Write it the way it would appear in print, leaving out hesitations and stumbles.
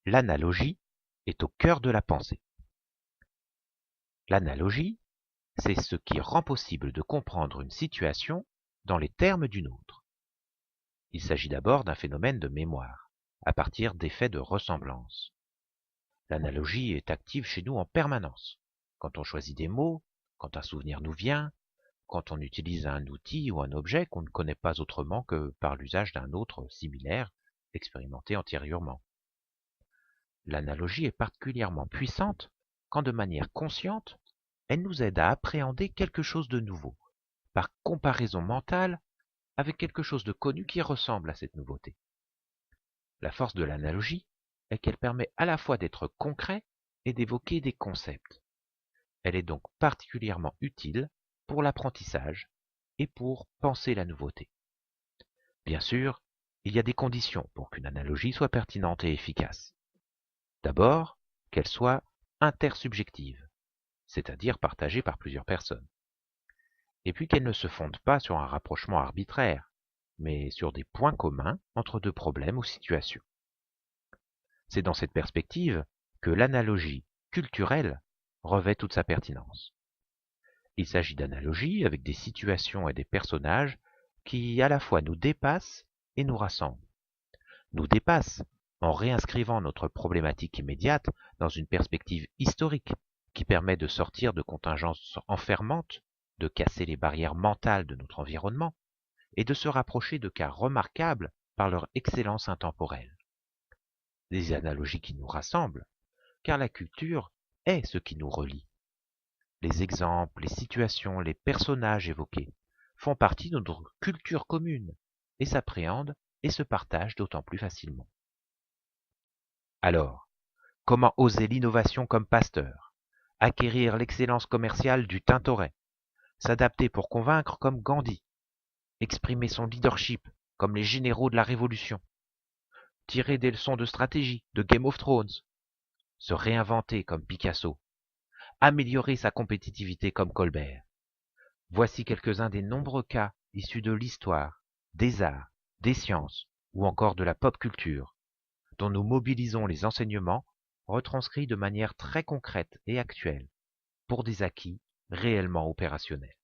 L'analogie est au cœur de la pensée. L'analogie, c'est ce qui rend possible de comprendre une situation dans les termes d'une autre. Il s'agit d'abord d'un phénomène de mémoire, à partir d'effets de ressemblance. L'analogie est active chez nous en permanence, quand on choisit des mots, quand un souvenir nous vient, quand on utilise un outil ou un objet qu'on ne connaît pas autrement que par l'usage d'un autre similaire expérimenté antérieurement. L'analogie est particulièrement puissante quand, de manière consciente, elle nous aide à appréhender quelque chose de nouveau, par comparaison mentale avec quelque chose de connu qui ressemble à cette nouveauté. La force de l'analogie est qu'elle permet à la fois d'être concret et d'évoquer des concepts. Elle est donc particulièrement utile pour l'apprentissage et pour penser la nouveauté. Bien sûr, il y a des conditions pour qu'une analogie soit pertinente et efficace. D'abord, qu'elle soit intersubjective, c'est-à-dire partagée par plusieurs personnes. Et puis qu'elle ne se fonde pas sur un rapprochement arbitraire, mais sur des points communs entre deux problèmes ou situations. C'est dans cette perspective que l'analogie culturelle revêt toute sa pertinence. Il s'agit d'analogies avec des situations et des personnages qui à la fois nous dépassent et nous rassemblent. Nous dépassent en réinscrivant notre problématique immédiate dans une perspective historique qui permet de sortir de contingences enfermantes, de casser les barrières mentales de notre environnement et de se rapprocher de cas remarquables par leur excellence intemporelle. Des analogies qui nous rassemblent, car la culture est ce qui nous relie. Les exemples, les situations, les personnages évoqués font partie de notre culture commune et s'appréhendent et se partagent d'autant plus facilement. Alors, comment oser l'innovation comme Pasteur, acquérir l'excellence commerciale du Tintoret, s'adapter pour convaincre comme Gandhi, exprimer son leadership comme les généraux de la Révolution, tirer des leçons de stratégie de Game of Thrones, se réinventer comme Picasso, améliorer sa compétitivité comme Colbert. Voici quelques-uns des nombreux cas issus de l'histoire, des arts, des sciences ou encore de la pop culture, dont nous mobilisons les enseignements retranscrits de manière très concrète et actuelle pour des acquis réellement opérationnels.